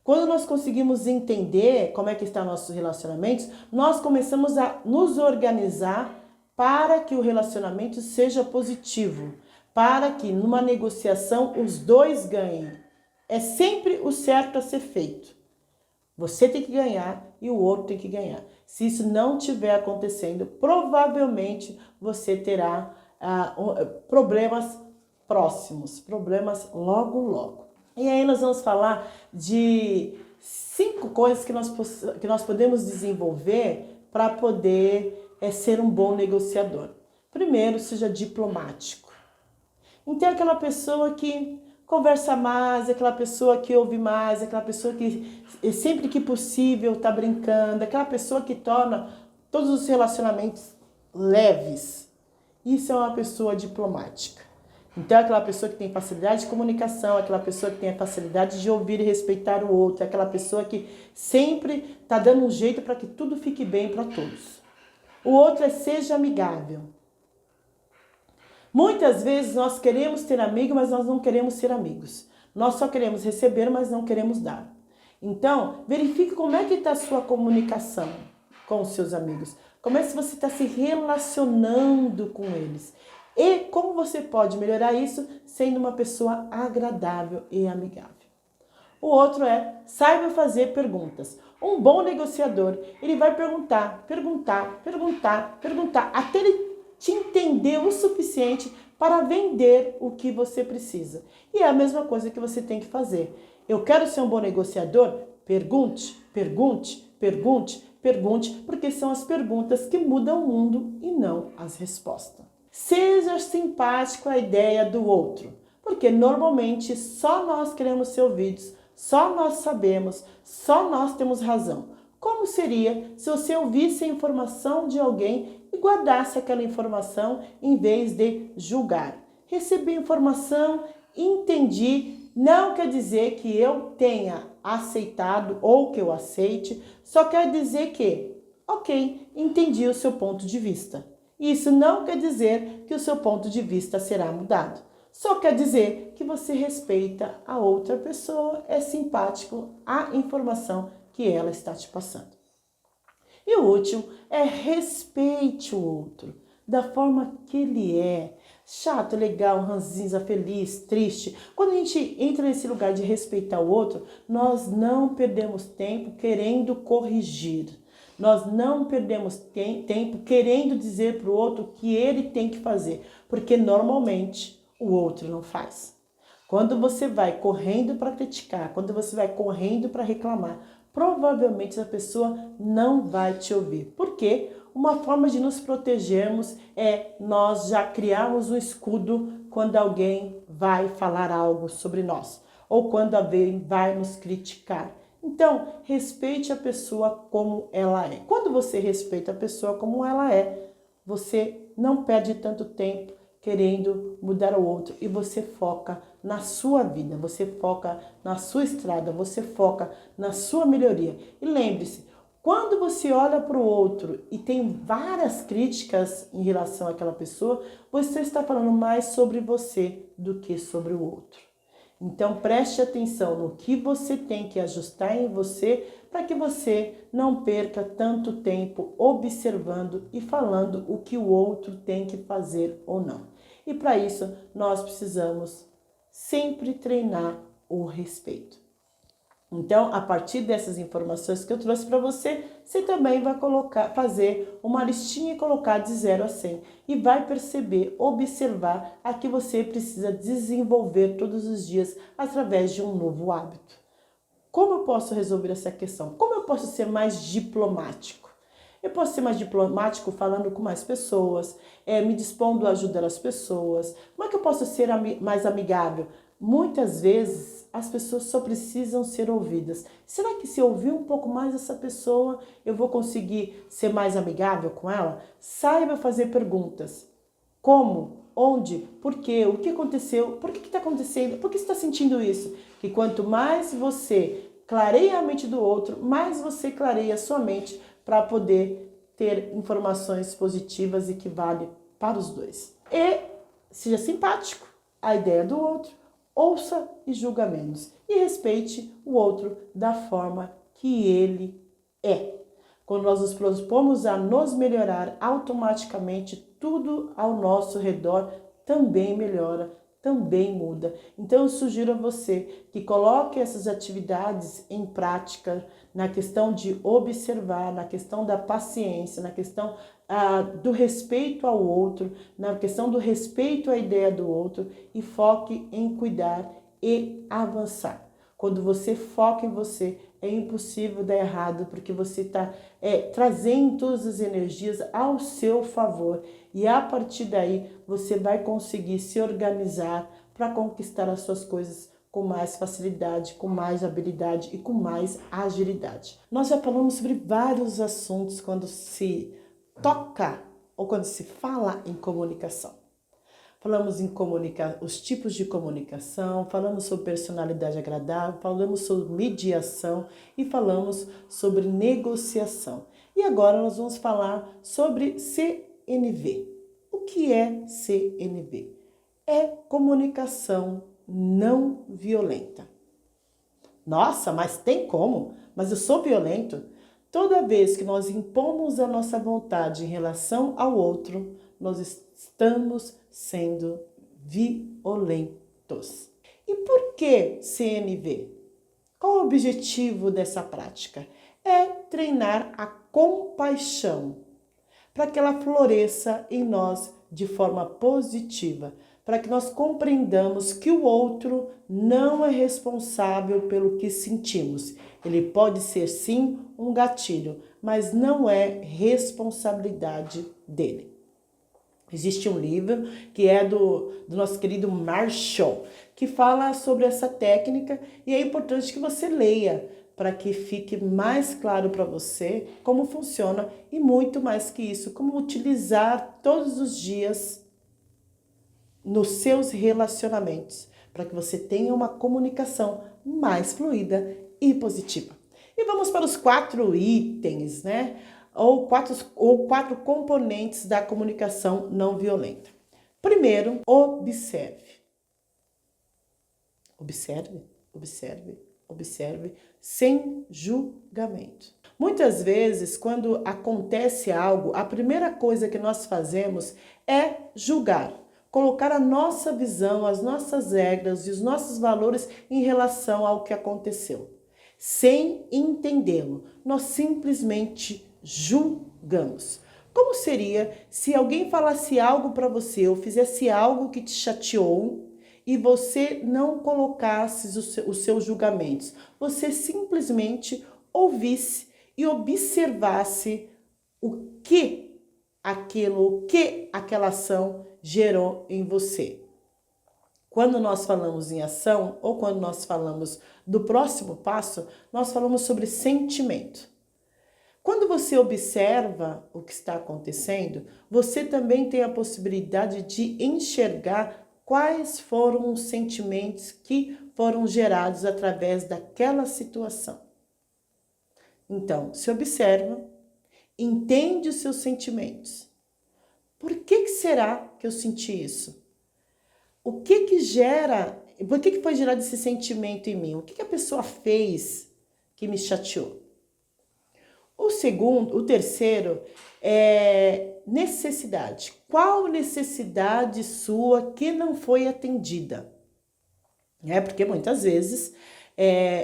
Quando nós conseguimos entender como é que estão nossos relacionamentos, nós começamos a nos organizar para que o relacionamento seja positivo, para que numa negociação os dois ganhem. É sempre o certo a ser feito. Você tem que ganhar e o outro tem que ganhar. Se isso não estiver acontecendo, provavelmente você terá problemas próximos, problemas logo. E aí nós vamos falar de 5 coisas que nós podemos desenvolver para poder ser um bom negociador. Primeiro, seja diplomático. Então, aquela pessoa que conversa mais, aquela pessoa que ouve mais, aquela pessoa que sempre que possível está brincando, aquela pessoa que torna todos os relacionamentos leves. Isso é uma pessoa diplomática. Então, é aquela pessoa que tem facilidade de comunicação, aquela pessoa que tem a facilidade de ouvir e respeitar o outro, é aquela pessoa que sempre está dando um jeito para que tudo fique bem para todos. O outro é seja amigável. Muitas vezes nós queremos ter amigo, mas nós não queremos ser amigos. Nós só queremos receber, mas não queremos dar. Então, verifique como é que está a sua comunicação com os seus amigos. Como é que você está se relacionando com eles. E como você pode melhorar isso sendo uma pessoa agradável e amigável. O outro é, saiba fazer perguntas. Um bom negociador, ele vai perguntar, até ele te entender o suficiente para vender o que você precisa. E é a mesma coisa que você tem que fazer. Eu quero ser um bom negociador? Pergunte, porque são as perguntas que mudam o mundo e não as respostas. Seja simpático à ideia do outro, porque normalmente só nós queremos ser ouvidos, só nós sabemos, só nós temos razão. Como seria se você ouvisse a informação de alguém e guardasse aquela informação em vez de julgar? Recebi informação, entendi, não quer dizer que eu tenha aceitado ou que eu aceite, só quer dizer que, ok, entendi o seu ponto de vista. Isso não quer dizer que o seu ponto de vista será mudado. Só quer dizer que você respeita a outra pessoa, é simpático à informação que ela está te passando. E o último é respeite o outro da forma que ele é. Chato, legal, ranzinza, feliz, triste. Quando a gente entra nesse lugar de respeitar o outro, nós não perdemos tempo querendo corrigir. Nós não perdemos tempo querendo dizer para o outro o que ele tem que fazer, porque normalmente o outro não faz. Quando você vai correndo para criticar, quando você vai correndo para reclamar, provavelmente a pessoa não vai te ouvir. Por quê? Uma forma de nos protegermos é nós já criarmos um escudo quando alguém vai falar algo sobre nós ou quando alguém vai nos criticar. Então, respeite a pessoa como ela é. Quando você respeita a pessoa como ela é, você não perde tanto tempo querendo mudar o outro e você foca na sua vida, você foca na sua estrada, você foca na sua melhoria. E lembre-se, quando você olha para o outro e tem várias críticas em relação àquela pessoa, você está falando mais sobre você do que sobre o outro. Então preste atenção no que você tem que ajustar em você para que você não perca tanto tempo observando e falando o que o outro tem que fazer ou não. E para isso nós precisamos sempre treinar o respeito. Então, a partir dessas informações que eu trouxe para você, você também vai fazer uma listinha e colocar de 0 a 100. E vai perceber, observar a que você precisa desenvolver todos os dias através de um novo hábito. Como eu posso resolver essa questão? Como eu posso ser mais diplomático? Eu posso ser mais diplomático falando com mais pessoas, me dispondo a ajudar as pessoas. Como é que eu posso ser mais amigável? Muitas vezes as pessoas só precisam ser ouvidas. Será que se eu ouvir um pouco mais essa pessoa, eu vou conseguir ser mais amigável com ela? Saiba fazer perguntas. Como? Onde? Por quê? O que aconteceu? Por que está acontecendo? Por que você está sentindo isso? Que quanto mais você clareia a mente do outro, mais você clareia a sua mente para poder ter informações positivas e que valem para os dois. E seja simpático à ideia do outro. Ouça e julga menos. E respeite o outro da forma que ele é. Quando nós nos propomos a nos melhorar, automaticamente tudo ao nosso redor também melhora, também muda. Então eu sugiro a você que coloque essas atividades em prática na questão de observar, na questão da paciência, na questão do respeito ao outro, na questão do respeito à ideia do outro e foque em cuidar e avançar. Quando você foca em você, é impossível dar errado, porque você está trazendo todas as energias ao seu favor. E a partir daí, você vai conseguir se organizar para conquistar as suas coisas com mais facilidade, com mais habilidade e com mais agilidade. Nós já falamos sobre vários assuntos quando se toca ou quando se fala em comunicação. Falamos em os tipos de comunicação, falamos sobre personalidade agradável, falamos sobre mediação e falamos sobre negociação. E agora nós vamos falar sobre CNV. O que é CNV? É comunicação não violenta. Nossa, mas tem como? Mas eu sou violento? Toda vez que nós impomos a nossa vontade em relação ao outro, nós estamos sendo violentos. E por que CNV? Qual o objetivo dessa prática? É treinar a compaixão para que ela floresça em nós de forma positiva, para que nós compreendamos que o outro não é responsável pelo que sentimos. Ele pode ser sim um gatilho, mas não é responsabilidade dele. Existe um livro que é do nosso querido Marshall, que fala sobre essa técnica e é importante que você leia para que fique mais claro para você como funciona e muito mais que isso, como utilizar todos os dias nos seus relacionamentos, para que você tenha uma comunicação mais fluida e positiva. E vamos para os 4 itens, né? Ou quatro componentes da comunicação não violenta. Primeiro, observe. Observe, observe, observe, sem julgamento. Muitas vezes, quando acontece algo, a primeira coisa que nós fazemos é julgar. Colocar a nossa visão, as nossas regras e os nossos valores em relação ao que aconteceu. Sem entendê-lo, nós simplesmente julgamos. Como seria se alguém falasse algo para você ou fizesse algo que te chateou e você não colocasse os seus julgamentos? Você simplesmente ouvisse e observasse o que aquela ação gerou em você. Quando nós falamos em ação ou quando nós falamos do próximo passo, nós falamos sobre sentimento. Quando você observa o que está acontecendo, você também tem a possibilidade de enxergar quais foram os sentimentos que foram gerados através daquela situação. Então, se observa, entende os seus sentimentos. Por que será que eu senti isso? Por que foi gerado esse sentimento em mim? O que a pessoa fez que me chateou? O terceiro é necessidade. Qual necessidade sua que não foi atendida? Porque muitas vezes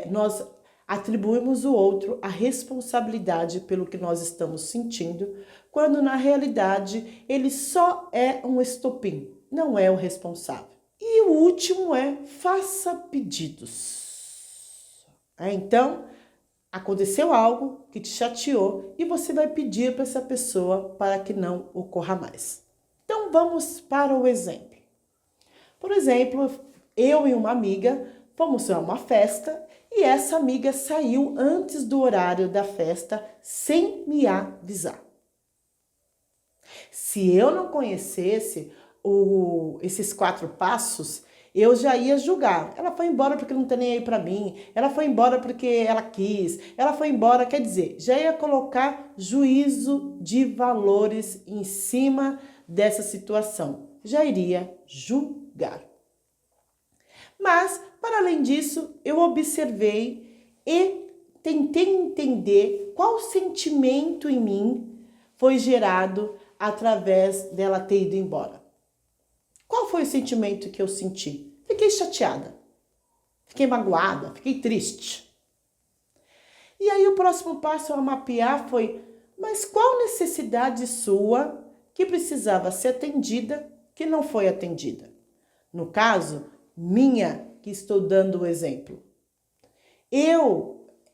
nós atribuímos o outro a responsabilidade pelo que nós estamos sentindo, quando na realidade ele só é um estopim, não é o responsável. E o último é faça pedidos. Então, aconteceu algo que te chateou e você vai pedir para essa pessoa para que não ocorra mais. Então, vamos para o exemplo. Por exemplo, eu e uma amiga fomos a uma festa e essa amiga saiu antes do horário da festa sem me avisar. Se eu não conhecesse esses 4 passos, eu já ia julgar. Ela foi embora porque não tá nem aí pra mim. Ela foi embora porque ela quis. Ela foi embora, quer dizer, já ia colocar juízo de valores em cima dessa situação. Já iria julgar. Mas, para além disso, eu observei e tentei entender qual sentimento em mim foi gerado através dela ter ido embora. Qual foi o sentimento que eu senti? Fiquei chateada, fiquei magoada, fiquei triste. E aí o próximo passo a mapear foi, mas qual necessidade sua que precisava ser atendida que não foi atendida? No caso, minha, que estou dando o exemplo.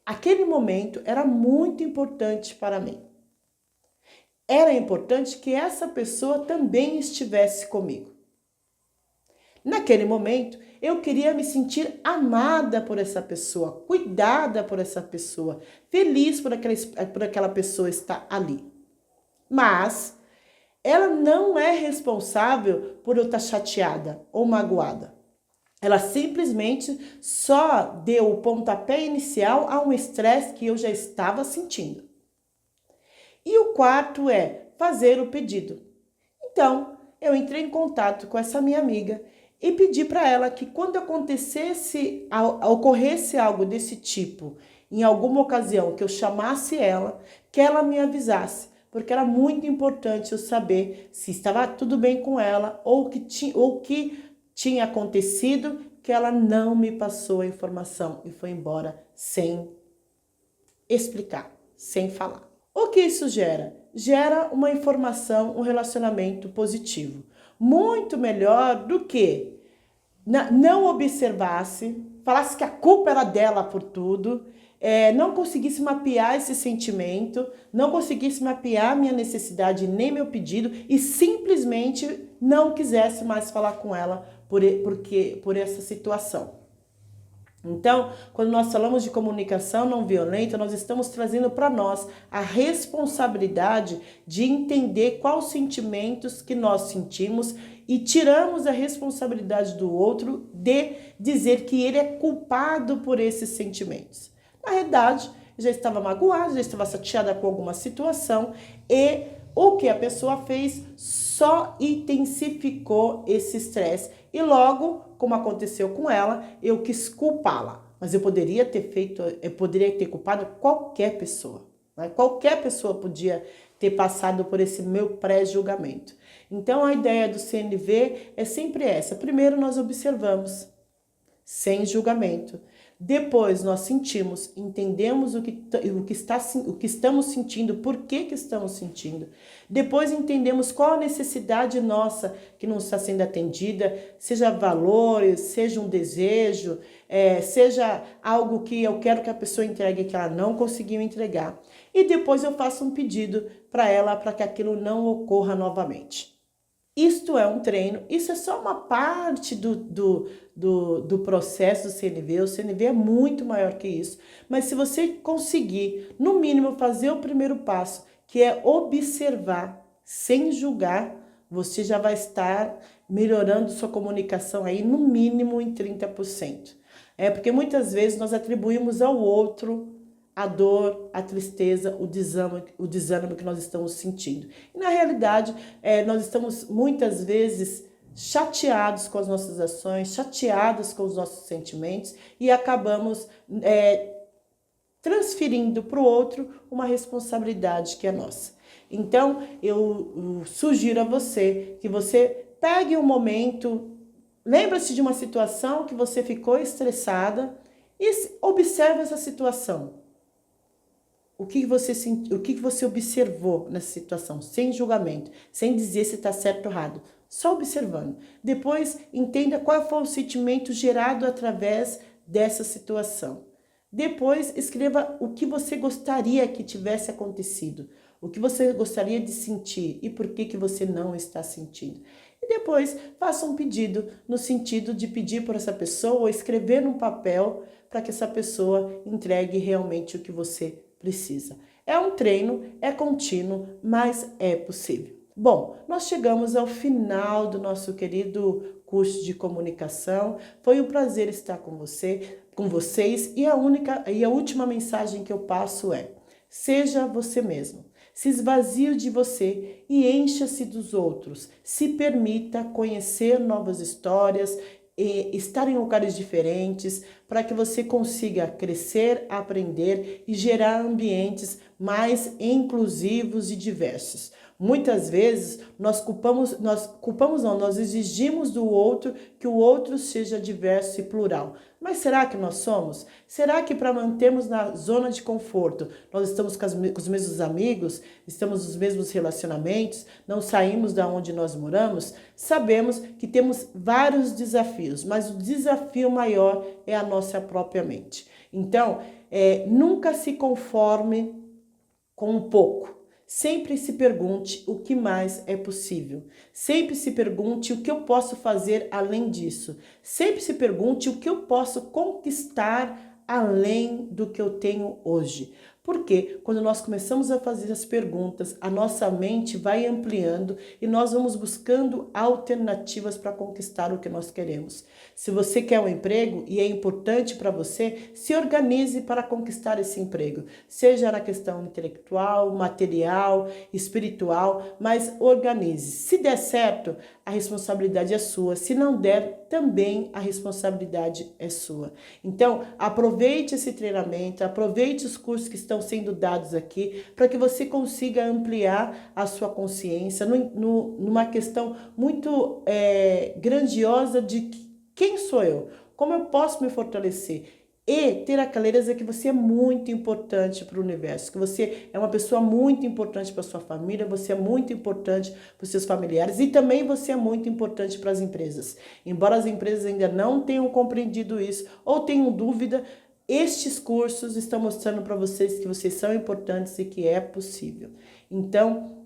Aquele momento era muito importante para mim. Era importante que essa pessoa também estivesse comigo. Naquele momento, eu queria me sentir amada por essa pessoa, cuidada por essa pessoa, feliz por aquela pessoa estar ali. Mas ela não é responsável por eu estar chateada ou magoada. Ela simplesmente só deu o pontapé inicial a um estresse que eu já estava sentindo. E o quarto é fazer o pedido. Então, eu entrei em contato com essa minha amiga e pedi para ela que quando ocorresse algo desse tipo, em alguma ocasião que eu chamasse ela, que ela me avisasse, porque era muito importante eu saber se estava tudo bem com ela ou o que tinha acontecido, que ela não me passou a informação e foi embora sem explicar, sem falar. O que isso gera? Gera uma informação, um relacionamento positivo. Muito melhor do que não observasse, falasse que a culpa era dela por tudo, não conseguisse mapear esse sentimento, não conseguisse mapear minha necessidade nem meu pedido e simplesmente não quisesse mais falar com ela por essa situação. Então, quando nós falamos de comunicação não violenta, nós estamos trazendo para nós a responsabilidade de entender quais sentimentos que nós sentimos e tiramos a responsabilidade do outro de dizer que ele é culpado por esses sentimentos. Na realidade, já estava magoada, já estava chateada com alguma situação e o que a pessoa fez só intensificou esse estresse. E logo, como aconteceu com ela, eu quis culpá-la. Mas eu poderia ter culpado qualquer pessoa. Né? Qualquer pessoa podia ter passado por esse meu pré-julgamento. Então a ideia do CNV é sempre essa. Primeiro nós observamos, sem julgamento. Depois nós sentimos, entendemos o que estamos sentindo, por que estamos sentindo. Depois entendemos qual a necessidade nossa que não está sendo atendida, seja valores, seja um desejo, seja algo que eu quero que a pessoa entregue que ela não conseguiu entregar. E depois eu faço um pedido para ela para que aquilo não ocorra novamente. Isto é um treino, isso é só uma parte do processo do CNV. O CNV é muito maior que isso. Mas se você conseguir, no mínimo, fazer o primeiro passo, que é observar sem julgar, você já vai estar melhorando sua comunicação aí no mínimo em 30%. Porque muitas vezes nós atribuímos ao outro a dor, a tristeza, o desânimo que nós estamos sentindo. E na realidade, nós estamos muitas vezes chateados com as nossas ações, chateados com os nossos sentimentos e acabamos transferindo para o outro uma responsabilidade que é nossa. Então, eu sugiro a você que você pegue um momento, lembre-se de uma situação que você ficou estressada e observe essa situação. O que você observou nessa situação, sem julgamento, sem dizer se está certo ou errado, só observando. Depois, entenda qual foi o sentimento gerado através dessa situação. Depois, escreva o que você gostaria que tivesse acontecido, o que você gostaria de sentir e por que você não está sentindo. E depois, faça um pedido no sentido de pedir para essa pessoa ou escrever num papel para que essa pessoa entregue realmente o que você precisa. É um treino, é contínuo, mas é possível. Bom, nós chegamos ao final do nosso querido curso de comunicação. Foi um prazer estar com vocês e a última mensagem que eu passo é: seja você mesmo. Se esvazie de você e encha-se dos outros. Se permita conhecer novas histórias, estar em lugares diferentes, para que você consiga crescer, aprender e gerar ambientes mais inclusivos e diversos. Muitas vezes nós exigimos do outro que o outro seja diverso e plural. Mas será que nós somos? Será que para mantermos na zona de conforto, nós estamos com os mesmos amigos, estamos nos mesmos relacionamentos, não saímos da onde nós moramos? Sabemos que temos vários desafios, mas o desafio maior é a nossa própria mente. Então, nunca se conforme com um pouco. Sempre se pergunte o que mais é possível. Sempre se pergunte o que eu posso fazer além disso. Sempre se pergunte o que eu posso conquistar além do que eu tenho hoje. Porque quando nós começamos a fazer as perguntas, a nossa mente vai ampliando e nós vamos buscando alternativas para conquistar o que nós queremos. Se você quer um emprego e é importante para você, se organize para conquistar esse emprego, seja na questão intelectual, material, espiritual, mas organize. Se der certo, a responsabilidade é sua. Se não der, também a responsabilidade é sua. Então, aproveite esse treinamento, aproveite os cursos que estão sendo dados aqui, para que você consiga ampliar a sua consciência numa questão muito grandiosa de quem sou eu, como eu posso me fortalecer. E ter a clareza que você é muito importante para o universo, que você é uma pessoa muito importante para a sua família, você é muito importante para os seus familiares e também você é muito importante para as empresas. Embora as empresas ainda não tenham compreendido isso ou tenham dúvida, estes cursos estão mostrando para vocês que vocês são importantes e que é possível. Então,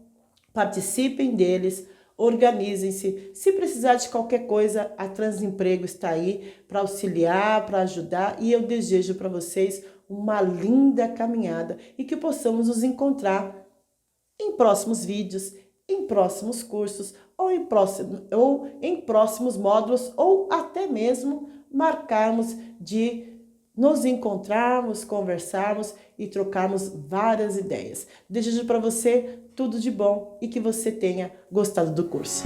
participem deles. Organizem-se. Se precisar de qualquer coisa, a Transemprego está aí para auxiliar, para ajudar. E eu desejo para vocês uma linda caminhada e que possamos nos encontrar em próximos vídeos, em próximos cursos ou em próximos módulos ou até mesmo marcarmos de nos encontrarmos, conversarmos e trocarmos várias ideias. Desejo para você tudo de bom e que você tenha gostado do curso.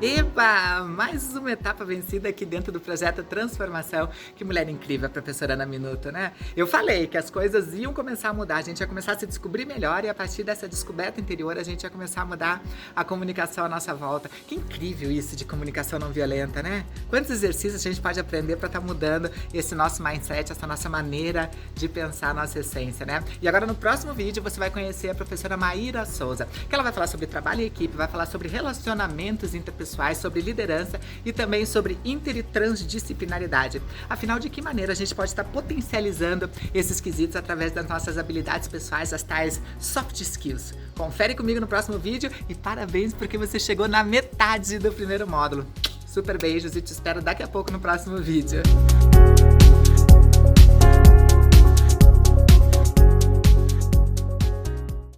Eba! Mais uma etapa vencida aqui dentro do projeto Transformação. Que mulher incrível a professora Ana Minuto, né? Eu falei que as coisas iam começar a mudar, a gente ia começar a se descobrir melhor e a partir dessa descoberta interior a gente ia começar a mudar a comunicação à nossa volta. Que incrível isso de comunicação não violenta, né? Quantos exercícios a gente pode aprender para estar mudando esse nosso mindset, essa nossa maneira de pensar a nossa essência, né? E agora no próximo vídeo você vai conhecer a professora Maíra Souza, que ela vai falar sobre trabalho em equipe, vai falar sobre relacionamentos interpessoais, sobre liderança e também sobre inter e transdisciplinaridade. Afinal, de que maneira a gente pode estar potencializando esses quesitos através das nossas habilidades pessoais, as tais soft skills. Confere comigo no próximo vídeo e parabéns porque você chegou na metade do primeiro módulo. Super beijos e te espero daqui a pouco no próximo vídeo.